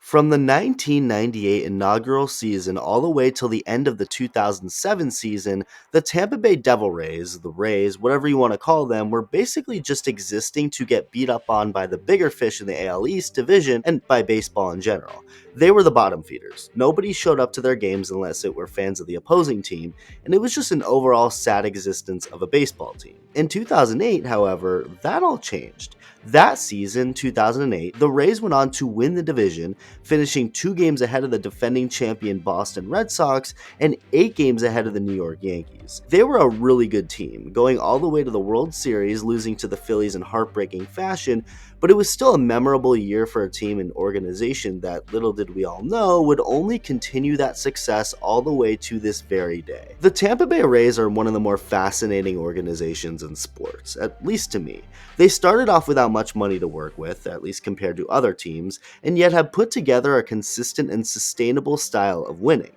From the 1998 inaugural season all the way till the end of the 2007 season, the Tampa Bay Devil Rays, the Rays, whatever you want to call them, were basically just existing to get beat up on by the bigger fish in the AL East division and by baseball in general. They were the bottom feeders. Nobody showed up to their games unless it were fans of the opposing team, and it was just an overall sad existence of a baseball team. In 2008, however, that all changed. That season, 2008, the Rays went on to win the division, finishing 2 games ahead of the defending champion Boston Red Sox and 8 games ahead of the New York Yankees. They were a really good team, going all the way to the World Series, losing to the Phillies in heartbreaking fashion, but it was still a memorable year for a team and organization that, little did we all know, would only continue that success all the way to this very day. The Tampa Bay Rays are one of the more fascinating organizations in sports, at least to me. They started off without much money to work with, at least compared to other teams, and yet have put together a consistent and sustainable style of winning.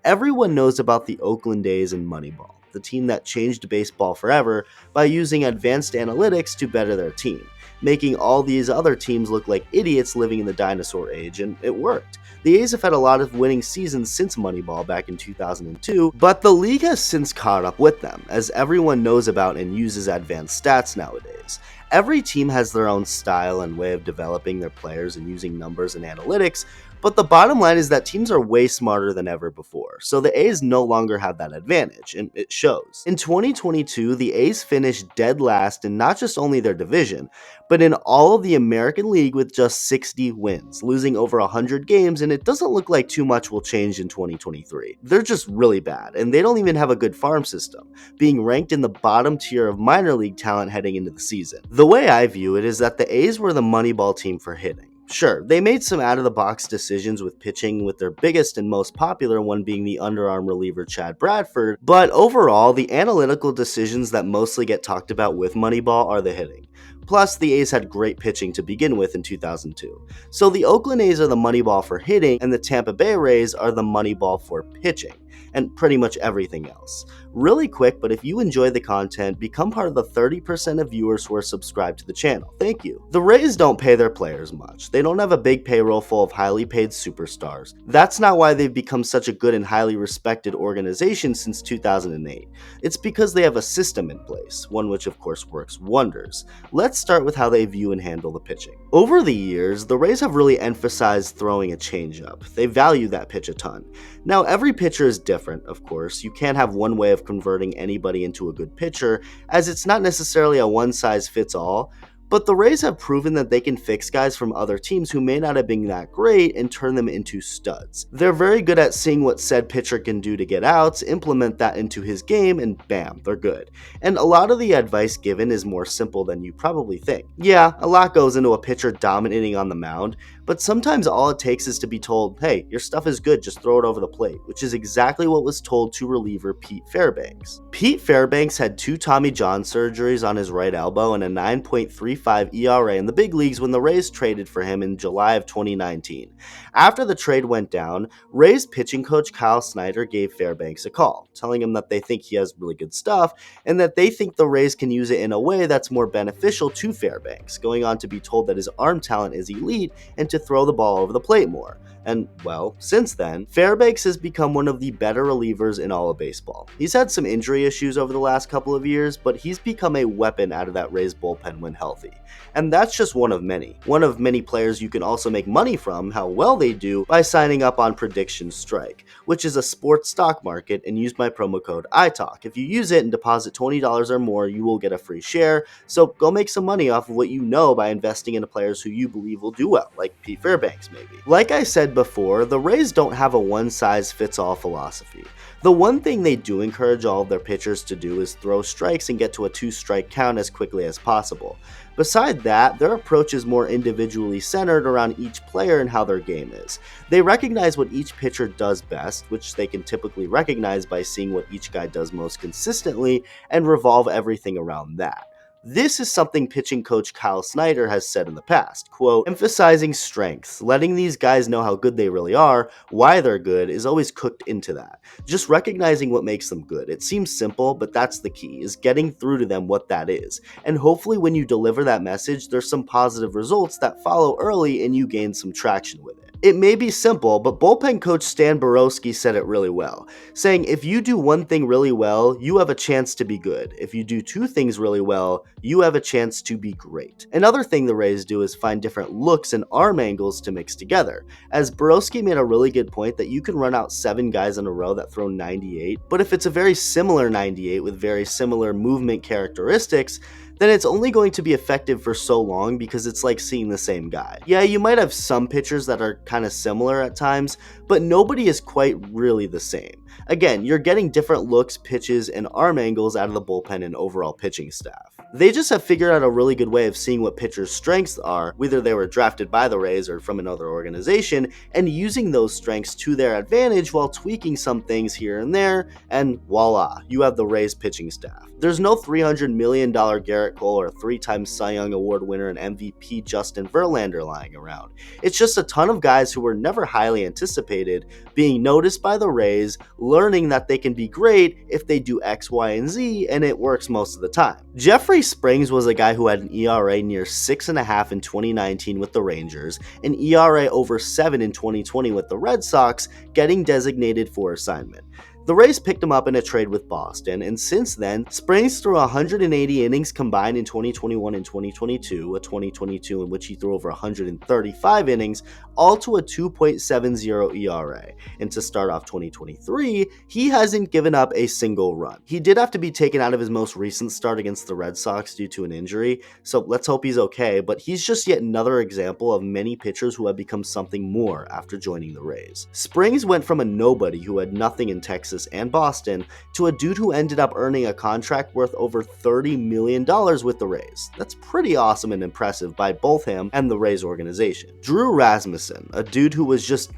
Everyone knows about the Oakland A's and Moneyball, the team that changed baseball forever by using advanced analytics to better their team, making all these other teams look like idiots living in the dinosaur age, and it worked. The A's have had a lot of winning seasons since Moneyball back in 2002, but the league has since caught up with them, as everyone knows about and uses advanced stats nowadays. Every team has their own style and way of developing their players and using numbers and analytics, but the bottom line is that teams are way smarter than ever before, so the A's no longer have that advantage, and it shows. In 2022, the A's finished dead last in not just only their division, but in all of the American League with just 60 wins, losing over 100 games, and it doesn't look like too much will change in 2023. They're just really bad, and they don't even have a good farm system, being ranked in the bottom tier of minor league talent heading into the season. The way I view it is that the A's were the Moneyball team for hitting. Sure, they made some out-of-the-box decisions with pitching, with their biggest and most popular one being the underarm reliever Chad Bradford, but overall, the analytical decisions that mostly get talked about with Moneyball are the hitting. Plus, the A's had great pitching to begin with in 2002. So the Oakland A's are the Moneyball for hitting, and the Tampa Bay Rays are the Moneyball for pitching, and pretty much everything else. Really quick, but if you enjoy the content, become part of the 30% of viewers who are subscribed to the channel. Thank you. The Rays don't pay their players much. They don't have a big payroll full of highly paid superstars. That's not why they've become such a good and highly respected organization since 2008. It's because they have a system in place, one which of course works wonders. Let's start with how they view and handle the pitching. Over the years, the Rays have really emphasized throwing a changeup. They value that pitch a ton. Now, every pitcher is different, of course. You can't have one way of converting anybody into a good pitcher, as it's not necessarily a one-size-fits-all, but the Rays have proven that they can fix guys from other teams who may not have been that great and turn them into studs. They're very good at seeing what said pitcher can do to get outs, implement that into his game, and bam, they're good. And a lot of the advice given is more simple than you probably think. Yeah, a lot goes into a pitcher dominating on the mound, but sometimes all it takes is to be told, hey, your stuff is good, just throw it over the plate, which is exactly what was told to reliever Pete Fairbanks. Pete Fairbanks had 2 Tommy John surgeries on his right elbow and a 9.35 ERA in the big leagues when the Rays traded for him in July of 2019. After the trade went down, Rays pitching coach Kyle Snyder gave Fairbanks a call, telling him that they think he has really good stuff and that they think the Rays can use it in a way that's more beneficial to Fairbanks, going on to be told that his arm talent is elite and to throw the ball over the plate more. And, well, since then, Fairbanks has become one of the better relievers in all of baseball. He's had some injury issues over the last couple of years, but he's become a weapon out of that Rays bullpen when healthy. And that's just one of many. One of many players you can also make money from how well they do by signing up on Prediction Strike, which is a sports stock market, and use my promo code iTalk. If you use it and deposit $20 or more, you will get a free share, so go make some money off of what you know by investing in players who you believe will do well, like Pete Fairbanks maybe. Like I said before, the Rays don't have a one-size-fits-all philosophy. The one thing they do encourage all of their pitchers to do is throw strikes and get to a 2-strike count as quickly as possible. Beside that, their approach is more individually centered around each player and how their game is. They recognize what each pitcher does best, which they can typically recognize by seeing what each guy does most consistently, and revolve everything around that. This is something pitching coach Kyle Snyder has said in the past, quote, emphasizing strengths, letting these guys know how good they really are, why they're good, is always cooked into that. Just recognizing what makes them good. It seems simple, but that's the key, is getting through to them what that is. And hopefully when you deliver that message, there's some positive results that follow early and you gain some traction with it. It may be simple, but bullpen coach Stan Borowski said it really well, saying if you do one thing really well, you have a chance to be good. If you do two things really well, you have a chance to be great. Another thing the Rays do is find different looks and arm angles to mix together, as Borowski made a really good point that you can run out 7 guys in a row that throw 98, but if it's a very similar 98 with very similar movement characteristics, then it's only going to be effective for so long because it's like seeing the same guy. Yeah, you might have some pitchers that are kind of similar at times, but nobody is quite really the same. Again, you're getting different looks, pitches, and arm angles out of the bullpen and overall pitching staff. They just have figured out a really good way of seeing what pitchers' strengths are, whether they were drafted by the Rays or from another organization, and using those strengths to their advantage while tweaking some things here and there, and voila, you have the Rays pitching staff. There's no $300 million Garrett Cole or 3-time Cy Young Award winner and MVP Justin Verlander lying around. It's just a ton of guys who were never highly anticipated being noticed by the Rays, learning that they can be great if they do X, Y, and Z, and it works most of the time. Jeffrey Springs was a guy who had an ERA near 6.5 in 2019 with the Rangers, an ERA over 7 in 2020 with the Red Sox, getting designated for assignment. The Rays picked him up in a trade with Boston, and since then, Springs threw 180 innings combined in 2021 and 2022, a 2022 in which he threw over 135 innings, all to a 2.70 ERA. And to start off 2023, he hasn't given up a single run. He did have to be taken out of his most recent start against the Red Sox due to an injury, so let's hope he's okay, but he's just yet another example of many pitchers who have become something more after joining the Rays. Springs went from a nobody who had nothing in Texas and Boston to a dude who ended up earning a contract worth over $30 million with the Rays. That's pretty awesome and impressive by both him and the Rays organization. Drew Rasmussen, a dude who was just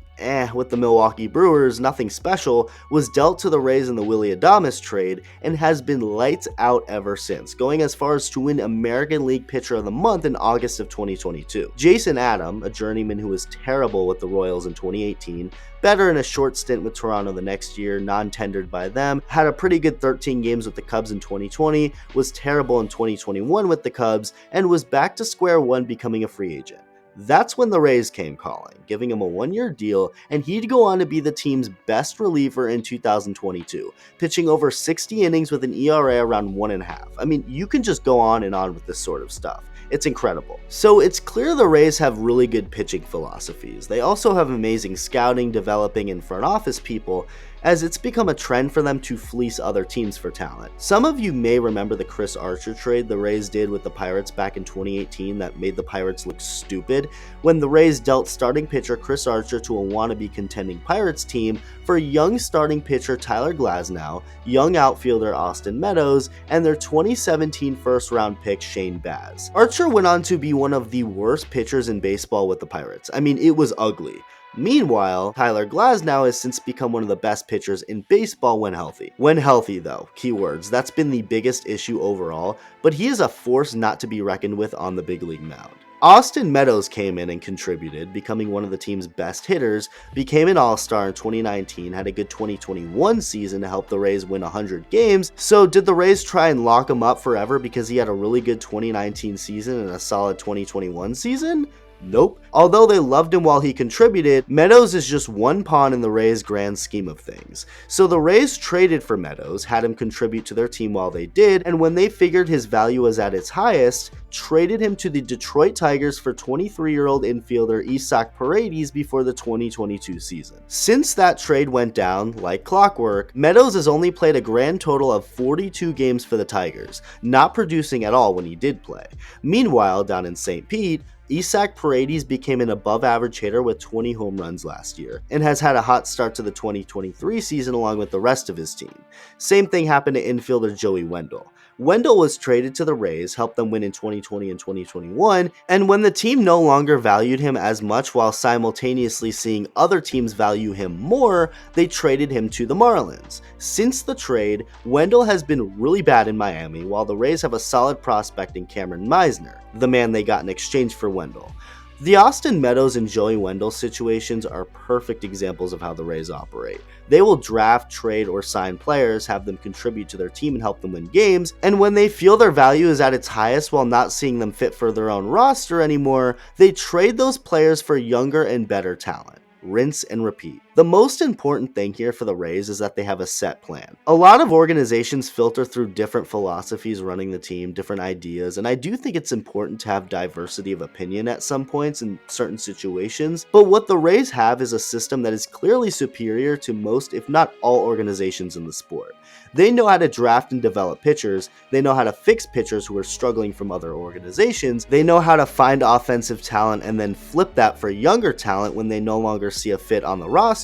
with the Milwaukee Brewers, nothing special, was dealt to the Rays in the Willy Adames trade and has been lights out ever since, going as far as to win American League Pitcher of the Month in August of 2022. Jason Adam, a journeyman who was terrible with the Royals in 2018, better in a short stint with Toronto the next year, non-tendered by them, had a pretty good 13 games with the Cubs in 2020, was terrible in 2021 with the Cubs, and was back to square one becoming a free agent. That's when the Rays came calling, giving him a 1-year deal, and he'd go on to be the team's best reliever in 2022, pitching over 60 innings with an ERA around 1.5. I mean, you can just go on and on with this sort of stuff. It's incredible. So it's clear the Rays have really good pitching philosophies. They also have amazing scouting, developing, and front office people, as it's become a trend for them to fleece other teams for talent. Some of you may remember the Chris Archer trade the Rays did with the Pirates back in 2018 that made the Pirates look stupid, when the Rays dealt starting pitcher Chris Archer to a wannabe contending Pirates team for young starting pitcher Tyler Glasnow, young outfielder Austin Meadows, and their 2017 first-round pick Shane Baz. Archer went on to be one of the worst pitchers in baseball with the Pirates. I mean, it was ugly. Meanwhile, Tyler Glasnow has since become one of the best pitchers in baseball when healthy. When healthy though, keywords, that's been the biggest issue overall, but he is a force not to be reckoned with on the big league mound. Austin Meadows came in and contributed, becoming one of the team's best hitters, became an all-star in 2019, had a good 2021 season to help the Rays win 100 games, so did the Rays try and lock him up forever because he had a really good 2019 season and a solid 2021 season? Nope. Although they loved him while he contributed, Meadows is just one pawn in the Rays' grand scheme of things. So the Rays traded for Meadows, had him contribute to their team while they did, and when they figured his value was at its highest, traded him to the Detroit Tigers for 23-year-old infielder Isaac Paredes before the 2022 season. Since that trade went down, like clockwork, Meadows has only played a grand total of 42 games for the Tigers, not producing at all when he did play. Meanwhile, down in St. Pete, Isaac Paredes became an above-average hitter with 20 home runs last year, and has had a hot start to the 2023 season along with the rest of his team. Same thing happened to infielder Joey Wendell. Wendell was traded to the Rays, helped them win in 2020 and 2021, and when the team no longer valued him as much while simultaneously seeing other teams value him more, they traded him to the Marlins. Since the trade, Wendell has been really bad in Miami, while the Rays have a solid prospect in Cameron Meisner, the man they got in exchange for Wendell. The Austin Meadows and Joey Wendell situations are perfect examples of how the Rays operate. They will draft, trade, or sign players, have them contribute to their team and help them win games, and when they feel their value is at its highest while not seeing them fit for their own roster anymore, they trade those players for younger and better talent. Rinse and repeat. The most important thing here for the Rays is that they have a set plan. A lot of organizations filter through different philosophies running the team, different ideas, and I do think it's important to have diversity of opinion at some points in certain situations, but what the Rays have is a system that is clearly superior to most, if not all, organizations in the sport. They know how to draft and develop pitchers, they know how to fix pitchers who are struggling from other organizations, they know how to find offensive talent and then flip that for younger talent when they no longer see a fit on the roster.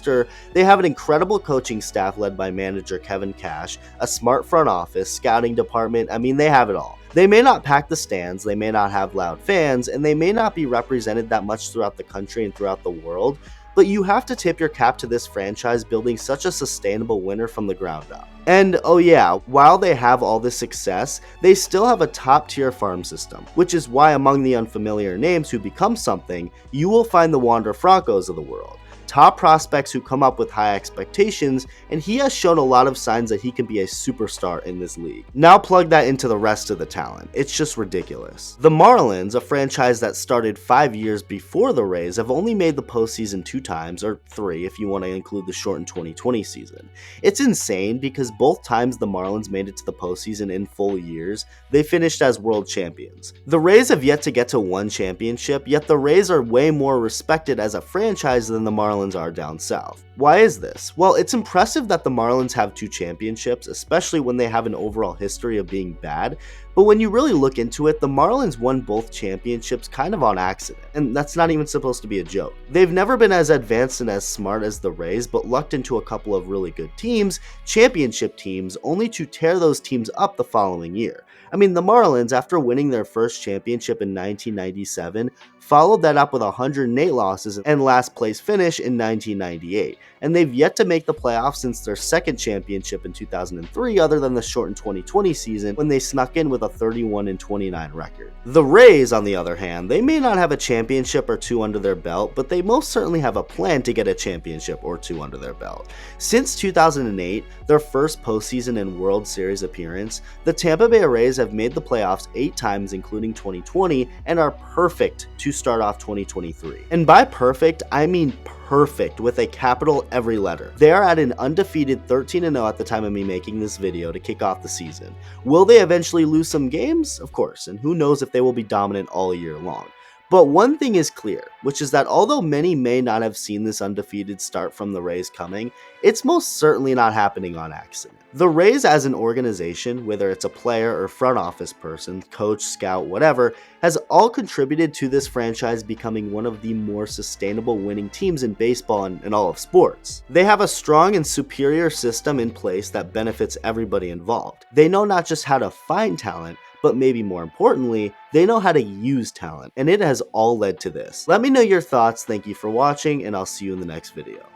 They have an incredible coaching staff led by manager Kevin Cash, a smart front office, scouting department, they have it all. They may not pack the stands, they may not have loud fans, and they may not be represented that much throughout the country and throughout the world, but you have to tip your cap to this franchise building such a sustainable winner from the ground up. And oh yeah, while they have all this success, they still have a top tier farm system, which is why among the unfamiliar names who become something, you will find the Wander Francos of the world. Top prospects who come up with high expectations, and he has shown a lot of signs that he can be a superstar in this league. Now plug that into the rest of the talent. It's just ridiculous. The Marlins, a franchise that started 5 years before the Rays, have only made the postseason 2 times, or 3 if you want to include the shortened 2020 season. It's insane because both times the Marlins made it to the postseason in full years, they finished as world champions. The Rays have yet to get to one championship, yet the Rays are way more respected as a franchise than the Marlins are down south. Why is this? Well, it's impressive that the Marlins have 2 championships, especially when they have an overall history of being bad, but when you really look into it, the Marlins won both championships kind of on accident, and that's not even supposed to be a joke. They've never been as advanced and as smart as the Rays, but lucked into a couple of really good teams, championship teams, only to tear those teams up the following year. The Marlins, after winning their first championship in 1997, followed that up with 108 losses and last place finish in 1998, and they've yet to make the playoffs since their second championship in 2003 other than the shortened 2020 season when they snuck in with a 31-29 record. The Rays, on the other hand, they may not have a championship or 2 under their belt, but they most certainly have a plan to get a championship or 2 under their belt. Since 2008, their first postseason and World Series appearance, the Tampa Bay Rays have made the playoffs 8 times including 2020 and are perfect to start off 2023. And by perfect, I mean perfect with a capital every letter. They are at an undefeated 13-0 at the time of me making this video to kick off the season. Will they eventually lose some games? Of course, and who knows if they will be dominant all year long. But one thing is clear, which is that although many may not have seen this undefeated start from the Rays coming, it's most certainly not happening on accident. The Rays as an organization, whether it's a player or front office person, coach, scout, whatever, has all contributed to this franchise becoming one of the more sustainable winning teams in baseball and all of sports. They have a strong and superior system in place that benefits everybody involved. They know not just how to find talent, but maybe more importantly, they know how to use talent, and it has all led to this. Let me know your thoughts, thank you for watching, and I'll see you in the next video.